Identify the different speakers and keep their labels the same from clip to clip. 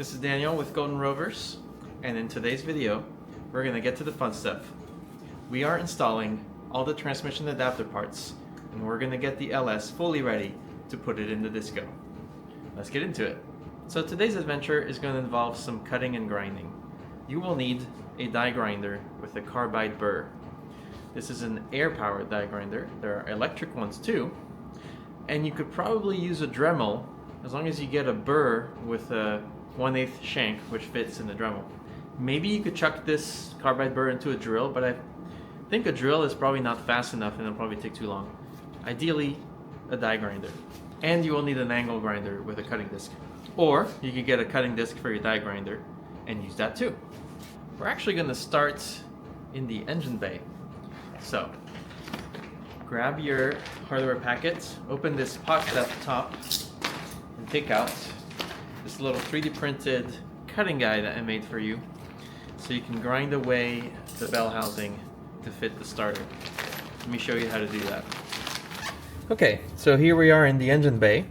Speaker 1: This is Daniel with Golden Rovers, and in today's video we're going to get to the fun stuff. We are installing all the transmission adapter parts, and we're going to get the LS fully ready to put it in the Disco. Let's get into it. So today's adventure is going to involve some cutting and grinding. You will need a die grinder with a carbide burr. This is an air-powered die grinder. There are electric ones too, and you could probably use a Dremel as long as you get a burr with a 1/8 shank which fits in the Dremel. Maybe you could chuck this carbide burr into a drill, but I think a drill is probably not fast enough and it'll probably take too long. Ideally, a die grinder. And you will need an angle grinder with a cutting disc. Or you could get a cutting disc for your die grinder and use that too. We're actually going to start in the engine bay. So, grab your hardware packet, open this pocket at the top, and take out this little 3D printed cutting guide that I made for you, so you can grind away the bell housing to fit the starter. Let me show you how to do that. Okay, so here we are in the engine bay.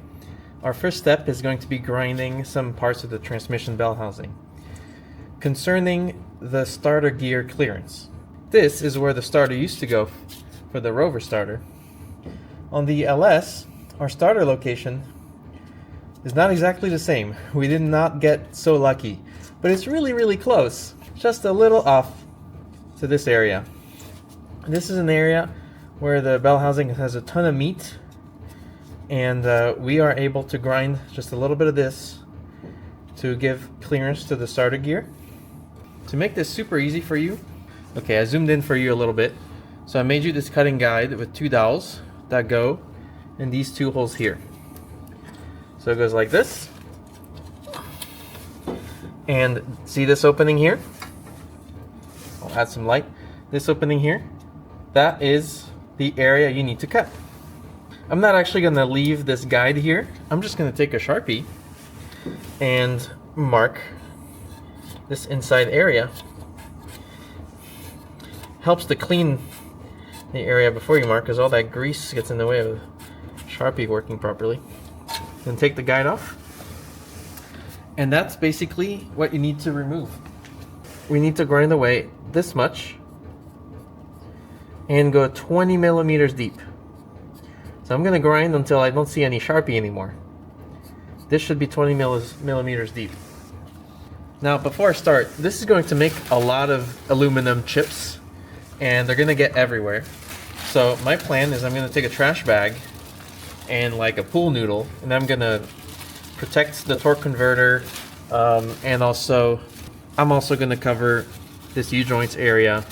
Speaker 1: Our first step is going to be grinding some parts of the transmission bell housing. Concerning the starter gear clearance, this is where the starter used to go for the Rover starter. On the LS, our starter location is not exactly the same. We did not get so lucky, but it's really close, just a little off to this area. This is an area where the bell housing has a ton of meat, and we are able to grind just a little bit of this to give clearance to the starter gear. To make this super easy for you, okay, I zoomed in for you a little bit. So I made you this cutting guide with two dowels that go in these two holes here. So it goes like this. And see this opening here? I'll add some light. This opening here, that is the area you need to cut. I'm not actually going to leave this guide here. I'm just going to take a Sharpie and mark this inside area. Helps to clean the area before you mark, because all that grease gets in the way of Sharpie working properly. Then take the guide off, and that's basically what you need to remove. We need to grind away this much and go 20 millimeters deep. So I'm going to grind until I don't see any Sharpie anymore. This should be 20 millimeters deep. Now before I start, this is going to make a lot of aluminum chips, and they're going to get everywhere. So my plan is I'm going to take a trash bag and like a pool noodle, and I'm going to protect the torque converter, and also I'm also going to cover this U-joints area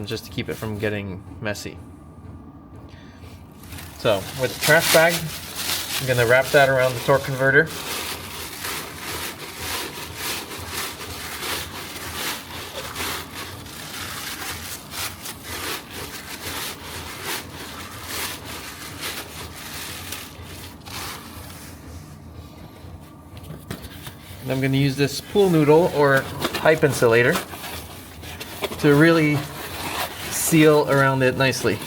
Speaker 1: just to keep it from getting messy. So with the trash bag, I'm going to wrap that around the torque converter. And I'm going to use this pool noodle or pipe insulator to really seal around it nicely.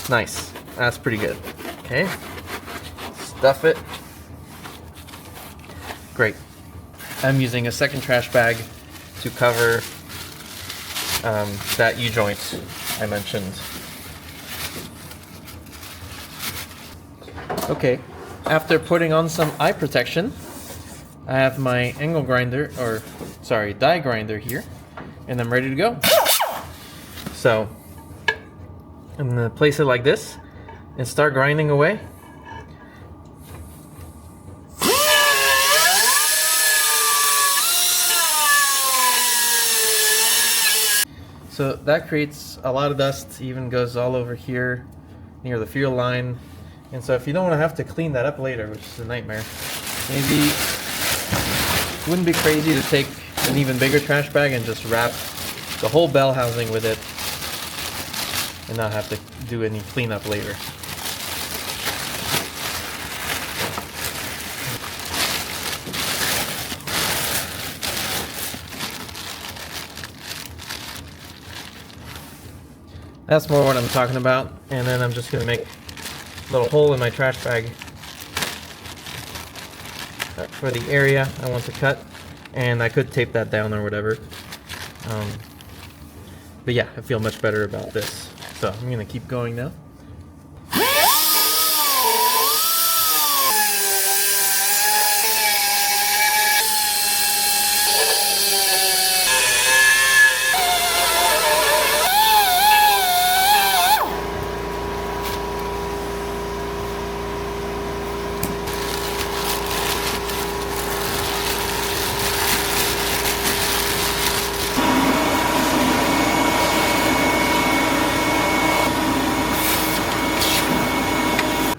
Speaker 1: Nice, that's pretty good. Okay, stuff it. Great. I'm using a second trash bag to cover that U-joint I mentioned. Okay, after putting on some eye protection, I have my angle grinder, or sorry, die grinder here, and I'm ready to go. So I'm gonna place it like this and start grinding away. So that creates a lot of dust, even goes all over here near the fuel line. And so if you don't want to have to clean that up later, which is a nightmare, maybe it wouldn't be crazy to take an even bigger trash bag and just wrap the whole bell housing with it and not have to do any cleanup later. That's more what I'm talking about. And then I'm just going to make a little hole in my trash bag for the area I want to cut, and I could tape that down or whatever. But yeah, I feel much better about this. So I'm gonna keep going now.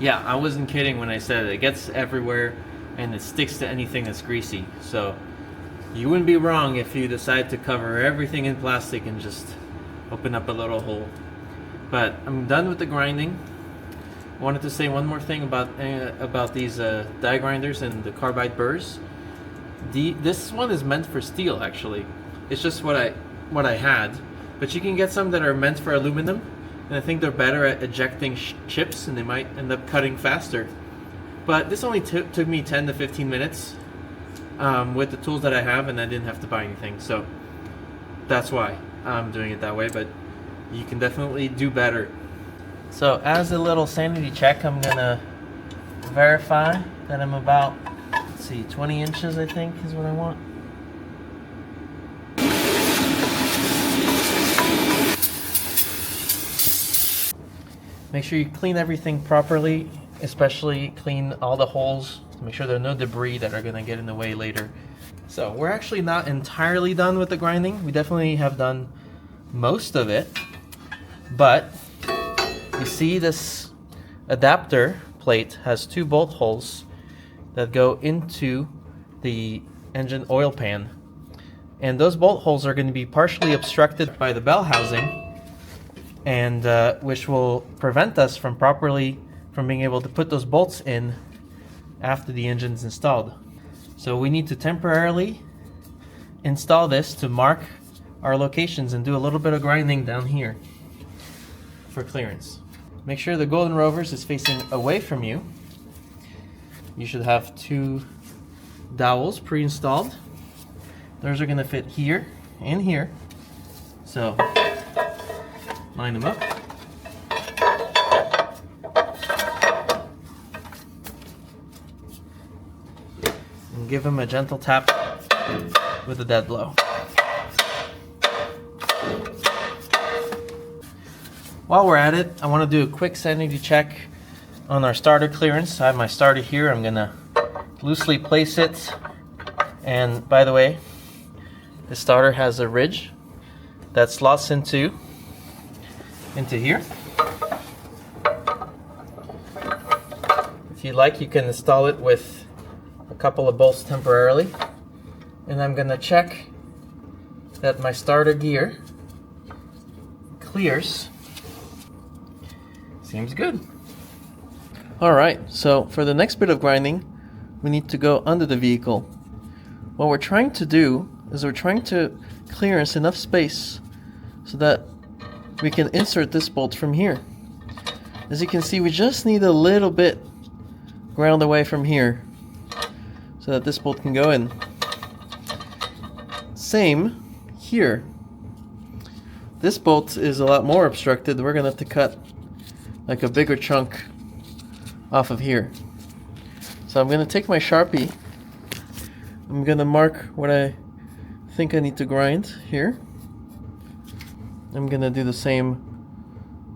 Speaker 1: Yeah, I wasn't kidding when I said it gets everywhere and it sticks to anything that's greasy. So you wouldn't be wrong if you decide to cover everything in plastic and just open up a little hole. But I'm done with the grinding. I wanted to say one more thing about these die grinders and the carbide burrs. This one is meant for steel actually. It's just what I had, but you can get some that are meant for aluminum. And I think they're better at ejecting chips, and they might end up cutting faster. But this only took me 10 to 15 minutes with the tools that I have, and I didn't have to buy anything. So that's why I'm doing it that way, but you can definitely do better. So as a little sanity check, I'm gonna verify that I'm about, let's see, 20 inches I think is what I want. Make sure you clean everything properly, especially clean all the holes to make sure there are no debris that are gonna get in the way later. So we're actually not entirely done with the grinding. We definitely have done most of it, but you see this adapter plate has 2 bolt holes that go into the engine oil pan. And those bolt holes are gonna be partially obstructed by the bell housing, and which will prevent us from being able to put those bolts in after the engine's installed. So we need to temporarily install this to mark our locations and do a little bit of grinding down here for clearance. Make sure the Golden Rovers is facing away from you. You should have 2 dowels pre-installed. Those are going to fit here and here. So line them up. And give them a gentle tap with a dead blow. While we're at it, I want to do a quick sanity check on our starter clearance. I have my starter here. I'm going to loosely place it. And by the way, the starter has a ridge that slots into here. If you like, you can install it with a couple of bolts temporarily. And I'm gonna check that my starter gear clears. Seems good. All right, so for the next bit of grinding, we need to go under the vehicle. What we're trying to do is we're trying to clearance enough space so that we can insert this bolt from here. As you can see, we just need a little bit ground away from here so that this bolt can go in. Same here. This bolt is a lot more obstructed. We're gonna have to cut like a bigger chunk off of here. So I'm gonna take my Sharpie. I'm gonna mark what I think I need to grind here. I'm gonna do the same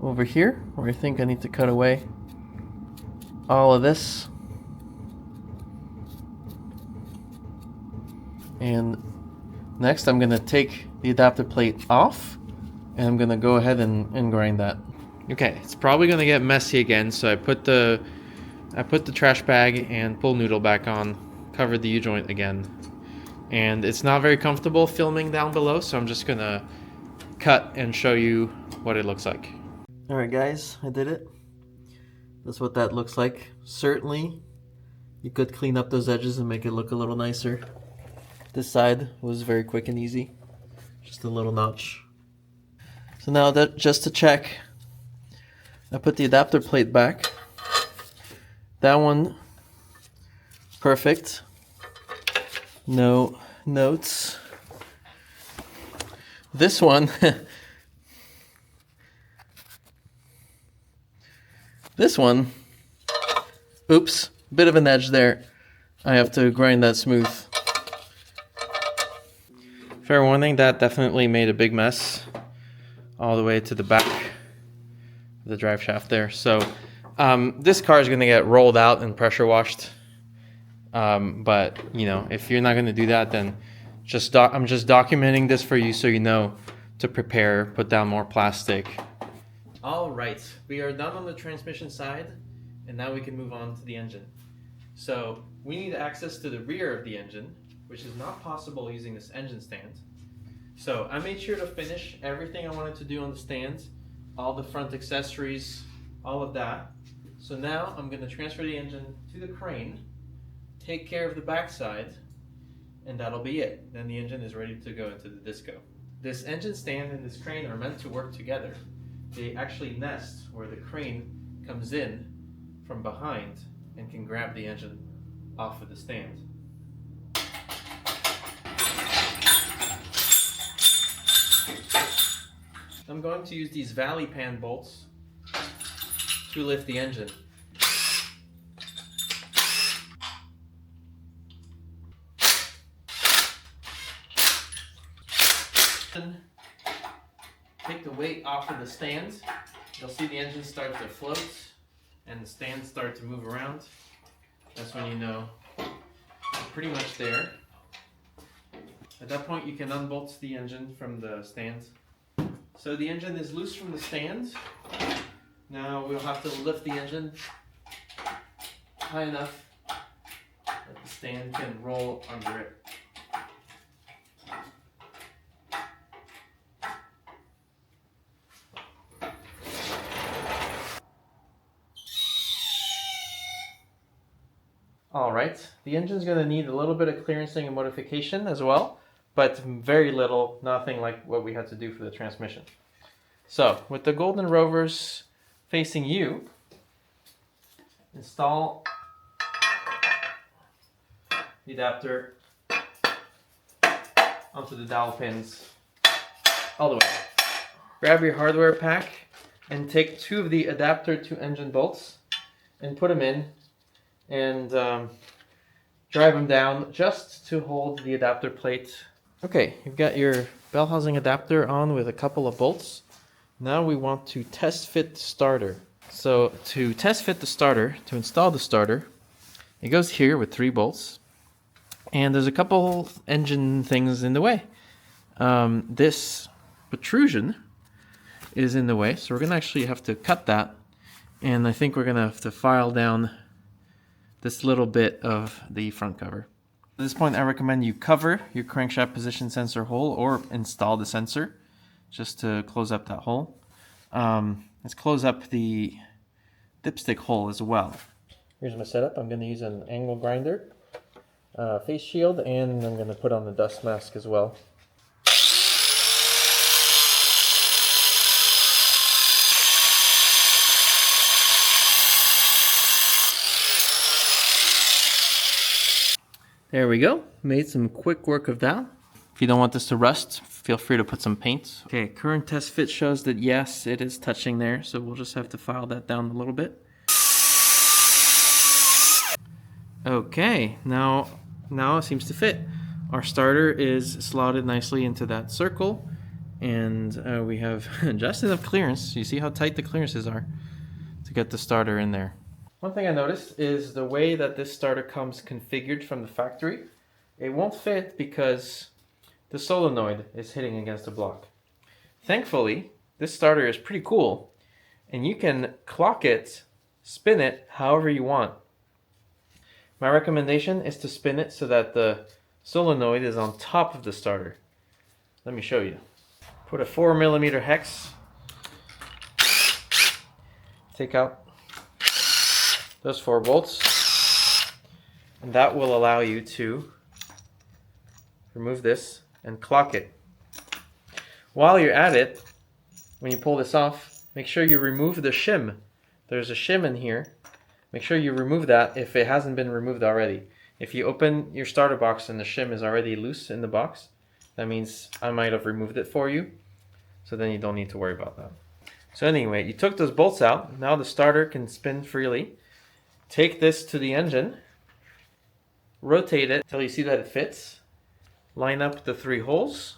Speaker 1: over here, where I think I need to cut away all of this. And next I'm gonna take the adapter plate off, and I'm gonna go ahead and grind that. Okay, it's probably gonna get messy again, so I put the trash bag and pull noodle back on, covered the U-joint again. And it's not very comfortable filming down below, so I'm just gonna cut and show you what it looks like. Alright guys, I did it. That's what that looks like. Certainly, you could clean up those edges and make it look a little nicer. This side was very quick and easy. Just a little notch. So now that just to check, I put the adapter plate back. That one, perfect. No notes. This one, this one, oops, bit of an edge there. I have to grind that smooth. Fair warning, that definitely made a big mess all the way to the back of the drive shaft there. So this car is going to get rolled out and pressure washed. But you know, if you're not going to do that, then I'm just documenting this for you so you know to prepare, put down more plastic. All right, we are done on the transmission side, and now we can move on to the engine. So we need access to the rear of the engine, which is not possible using this engine stand. So I made sure to finish everything I wanted to do on the stand, all the front accessories, all of that. So now I'm going to transfer the engine to the crane, take care of the backside, and that'll be it. Then the engine is ready to go into the disco. This engine stand and this crane are meant to work together. They actually nest where the crane comes in from behind and can grab the engine off of the stand. I'm going to use these valley pan bolts to lift the engine. Take the weight off of the stand. You'll see the engine start to float and the stand start to move around. That's when you know you're pretty much there. At that point you can unbolt the engine from the stand. So the engine is loose from the stand. Now we'll have to lift the engine high enough that the stand can roll under it. Alright, the engine's going to need a little bit of clearancing and modification as well, but very little, nothing like what we had to do for the transmission. So, with the Golden Rovers facing you, install the adapter onto the dowel pins all the way. Grab your hardware pack and take 2 of the adapter to engine bolts and put them in and drive them down just to hold the adapter plate. Okay, you've got your Bellhousing adapter on with a couple of bolts. Now we want to test fit the starter. So to test fit the starter, to install the starter, it goes here with 3 bolts. And there's a couple engine things in the way. This protrusion is in the way, so we're going to actually have to cut that. And I think we're going to have to file down this little bit of the front cover. At this point, I recommend you cover your crankshaft position sensor hole or install the sensor just to close up that hole. Let's close up the dipstick hole as well. Here's my setup. I'm going to use an angle grinder, face shield, and I'm going to put on the dust mask as well. There we go. Made some quick work of that. If you don't want this to rust, feel free to put some paint. Okay, current test fit shows that yes, it is touching there, so we'll just have to file that down a little bit. Okay, now it seems to fit. Our starter is slotted nicely into that circle, and we have just enough clearance. You see how tight the clearances are to get the starter in there. One thing I noticed is the way that this starter comes configured from the factory. It won't fit because the solenoid is hitting against the block. Thankfully, this starter is pretty cool, and you can clock it, spin it however you want. My recommendation is to spin it so that the solenoid is on top of the starter. Let me show you. Put a 4mm hex, take out those 4 bolts, and that will allow you to remove this and clock it. While you're at it, when you pull this off, make sure you remove the shim. There's a shim in here. Make sure you remove that if it hasn't been removed already. If you open your starter box and the shim is already loose in the box, that means I might have removed it for you. So then you don't need to worry about that. So anyway, you took those bolts out. Now the starter can spin freely. Take this to the engine, rotate it until you see that it fits, line up the 3 holes,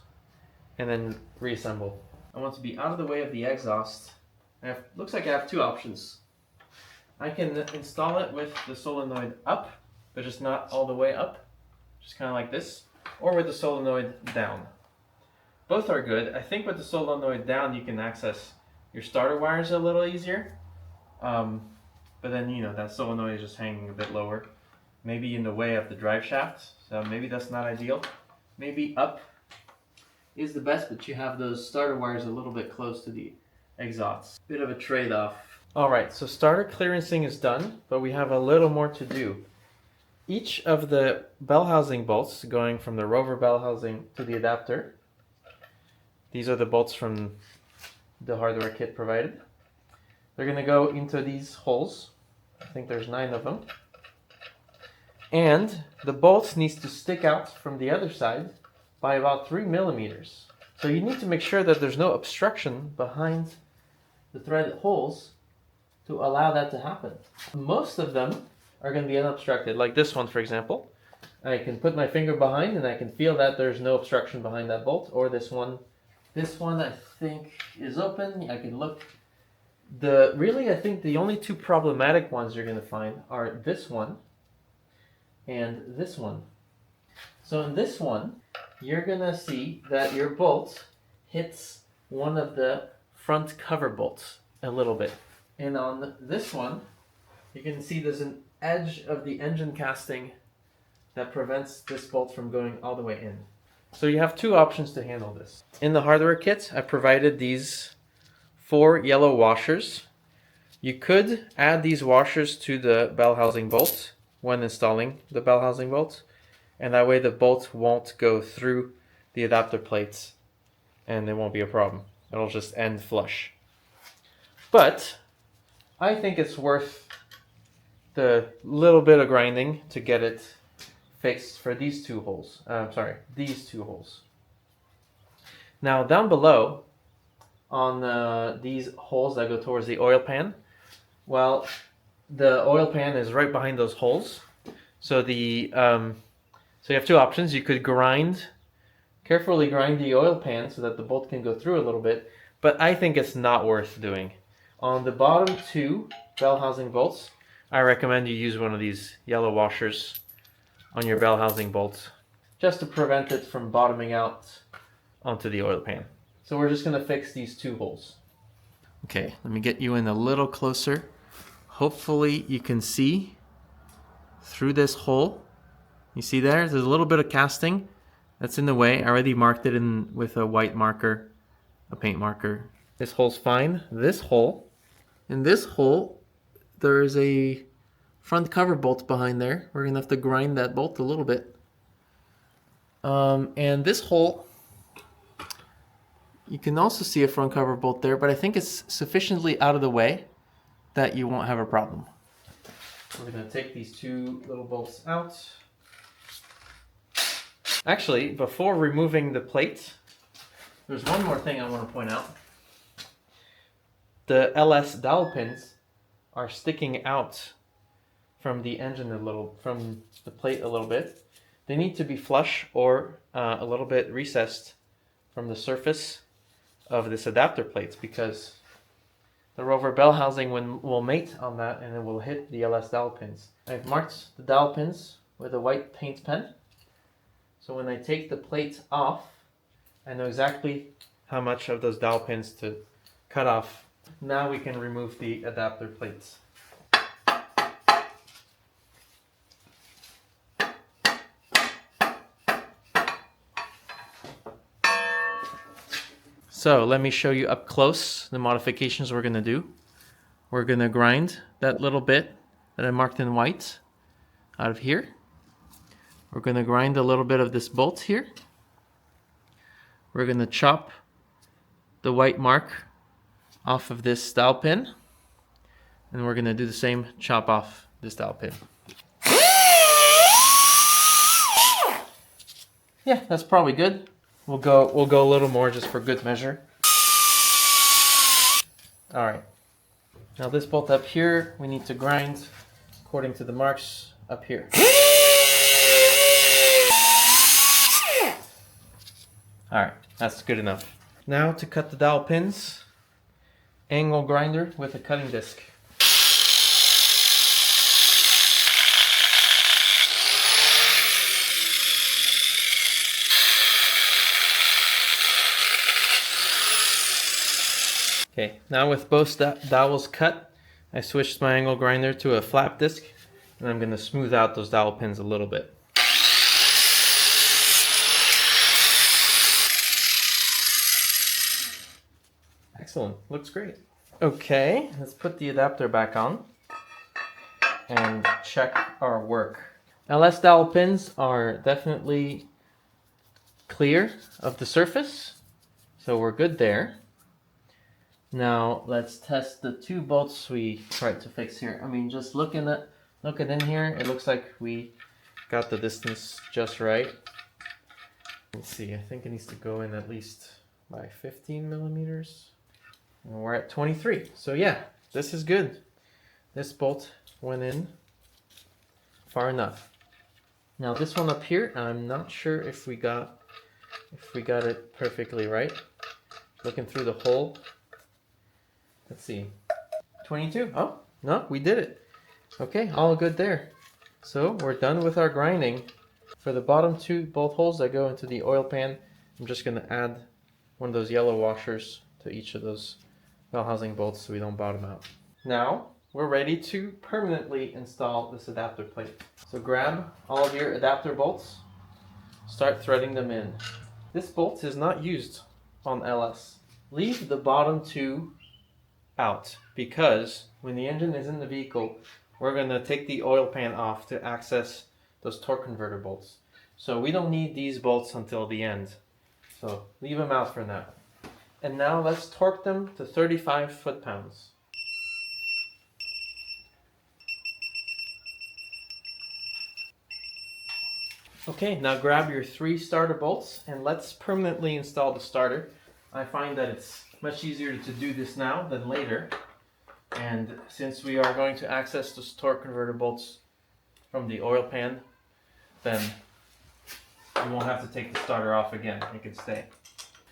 Speaker 1: and then reassemble. I want to be out of the way of the exhaust. Looks like I have 2 options. I can install it with the solenoid up, but just not all the way up, just kind of like this, or with the solenoid down. Both are good. I think with the solenoid down you can access your starter wires a little easier, but then that solenoid is just hanging a bit lower, maybe in the way of the drive shaft, so maybe that's not ideal. Maybe up is the best, but you have those starter wires a little bit close to the exhaust. Bit of a trade-off. Alright, so starter clearancing is done, but we have a little more to do. Each of the bell housing bolts going from the rover bell housing to the adapter, these are the bolts from the hardware kit provided. They're going to go into these holes. I think there's 9 of them. And the bolts needs to stick out from the other side by about 3 millimeters. So you need to make sure that there's no obstruction behind the threaded holes to allow that to happen. Most of them are going to be unobstructed, like this one for example. I can put my finger behind and I can feel that there's no obstruction behind that bolt, or this one. This one I think is open. I can look. Really, I think the only 2 problematic ones you're going to find are this one and this one. So in this one, you're going to see that your bolt hits one of the front cover bolts a little bit. And on this one, you can see there's an edge of the engine casting that prevents this bolt from going all the way in. So you have 2 options to handle this. In the hardware kit, I provided these 4 yellow washers. You could add these washers to the bell housing bolt when installing the bell housing bolt, and that way the bolt won't go through the adapter plates and there won't be a problem. It'll just end flush. But I think it's worth the little bit of grinding to get it fixed for these 2 holes. These 2 holes. Now down below on these holes that go towards the oil pan, well, the oil pan is right behind those holes. So so you have 2 options. You could carefully grind the oil pan so that the bolt can go through a little bit, but I think it's not worth doing. On the bottom 2 bell housing bolts, I recommend you use one of these yellow washers on your bell housing bolt, just to prevent it from bottoming out onto the oil pan. So we're just going to fix these 2 holes. Okay, let me get you in a little closer. Hopefully you can see through this hole. You see there's a little bit of casting that's in the way. I already marked it in with a white marker, a paint marker. This hole's fine. In this hole, there is a front cover bolt behind there. We're gonna have to grind that bolt a little bit. And this hole, you can also see a front cover bolt there, but I think it's sufficiently out of the way that you won't have a problem. We're gonna take these 2 little bolts out. Actually, before removing the plate, there's one more thing I want to point out. The LS dowel pins are sticking out from the engine from the plate a little bit. They need to be flush or a little bit recessed from the surface of this adapter plate, because the rover bell housing will mate on that and it will hit the LS dowel pins. I've marked the dowel pins with a white paint pen, so when I take the plate off, I know exactly how much of those dowel pins to cut off. Now we can remove the adapter plates. So let me show you up close the modifications we're going to do. We're going to grind that little bit that I marked in white out of here. We're going to grind a little bit of this bolt here. We're going to chop the white mark off of this dowel pin, and we're going to do the same, chop off this dowel pin. Yeah, that's probably good. We'll go a little more just for good measure. All right. Now this bolt up here, we need to grind according to the marks up here. All right, that's good enough. Now to cut the dowel pins, angle grinder with a cutting disc. Okay, now with both dowels cut, I switched my angle grinder to a flap disc, and I'm going to smooth out those dowel pins a little bit. Excellent, looks great. Okay, let's put the adapter back on and check our work. LS dowel pins are definitely clear of the surface, so we're good there. Now let's test the two bolts we tried to fix here. I mean, just looking in here, it looks like we got the distance just right. Let's see, I think it needs to go in at least by 15 millimeters. And we're at 23. So yeah, this is good. This bolt went in far enough. Now this one up here, I'm not sure if we got it perfectly right. Looking through the hole. Let's see. 22. Oh, no, we did it. Okay, all good there. So we're done with our grinding. For the bottom two bolt holes that go into the oil pan, I'm just going to add one of those yellow washers to each of those bell housing bolts so we don't bottom out. Now we're ready to permanently install this adapter plate. So grab all of your adapter bolts, start threading them in. This bolt is not used on LS. Leave the bottom two out, because when the engine is in the vehicle, we're going to take the oil pan off to access those torque converter bolts. So we don't need these bolts until the end. So leave them out for now. And now let's torque them to 35 foot-pounds. Okay, now grab your 3 starter bolts and let's permanently install the starter. I find that it's much easier to do this now than later. And since we are going to access those torque converter bolts from the oil pan, then you won't have to take the starter off again. It can stay.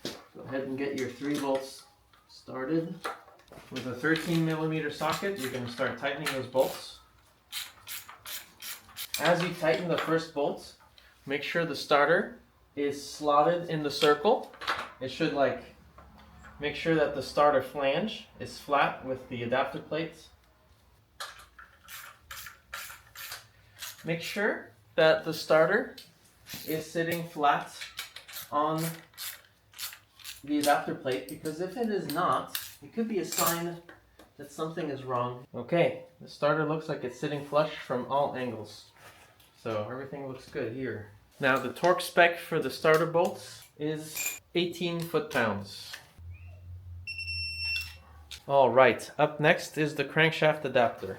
Speaker 1: Go ahead and get your 3 bolts started. With a 13 millimeter socket, you're going to start tightening those bolts. As you tighten the first bolts, make sure the starter is slotted in the circle. It should make sure that the starter flange is flat with the adapter plates. Make sure that the starter is sitting flat on the adapter plate, because if it is not, it could be a sign that something is wrong. Okay, the starter looks like it's sitting flush from all angles. So everything looks good here. Now the torque spec for the starter bolts is 18 foot-pounds. All right, up next is the crankshaft adapter.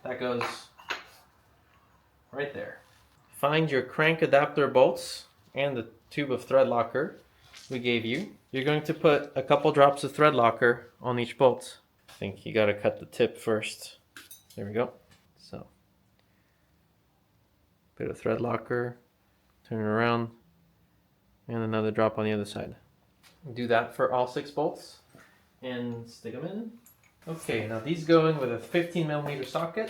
Speaker 1: That goes right there. Find your crank adapter bolts and the tube of thread locker we gave you. You're going to put a couple drops of thread locker on each bolt. I think you gotta cut the tip first. There we go. So, bit of thread locker, turn it around, and another drop on the other side. Do that for all 6 bolts and stick them in. Okay, now these go in with a 15 millimeter socket.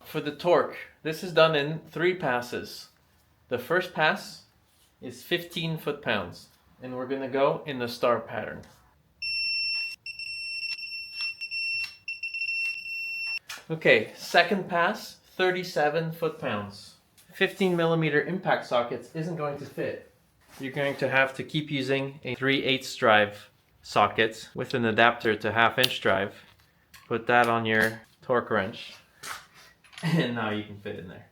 Speaker 1: For the torque, this is done in 3 passes. The first pass is 15 foot-pounds, and we're going to go in the star pattern. Okay, second pass, 37 foot-pounds. 15 millimeter impact sockets isn't going to fit. You're going to have to keep using a 3/8 drive socket with an adapter to 1/2-inch drive. Put that on your torque wrench, and now you can fit in there.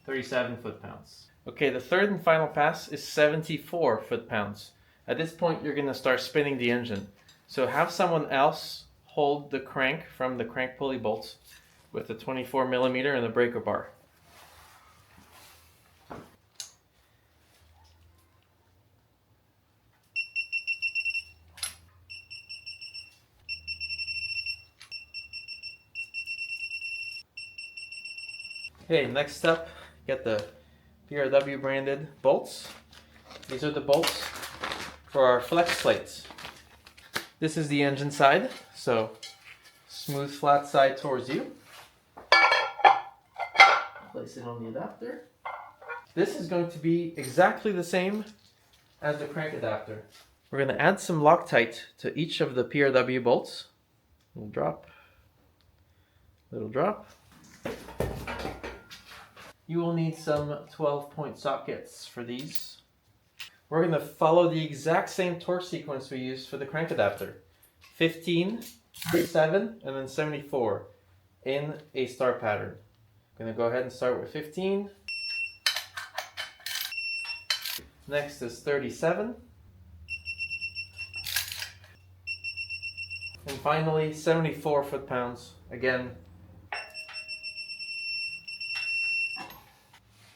Speaker 1: 37 foot-pounds. Okay, the third and final pass is 74 foot-pounds. At this point, you're going to start spinning the engine. So have someone else hold the crank from the crank pulley bolts with the 24 millimeter and the breaker bar. Okay, next up, get the PRW branded bolts. These are the bolts for our flex plates. This is the engine side, so smooth flat side towards you. Place it on the adapter. This is going to be exactly the same as the crank adapter. We're going to add some Loctite to each of the PRW bolts. Little drop, little drop. You will need some 12-point sockets for these. We're going to follow the exact same torque sequence we used for the crank adapter. 15, 37, and then 74 in a star pattern. I'm going to go ahead and start with 15. Next is 37. And finally 74 foot-pounds. Again.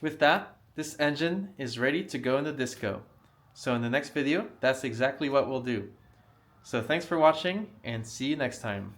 Speaker 1: With that, this engine is ready to go in the disco. So in the next video, that's exactly what we'll do. So thanks for watching and see you next time.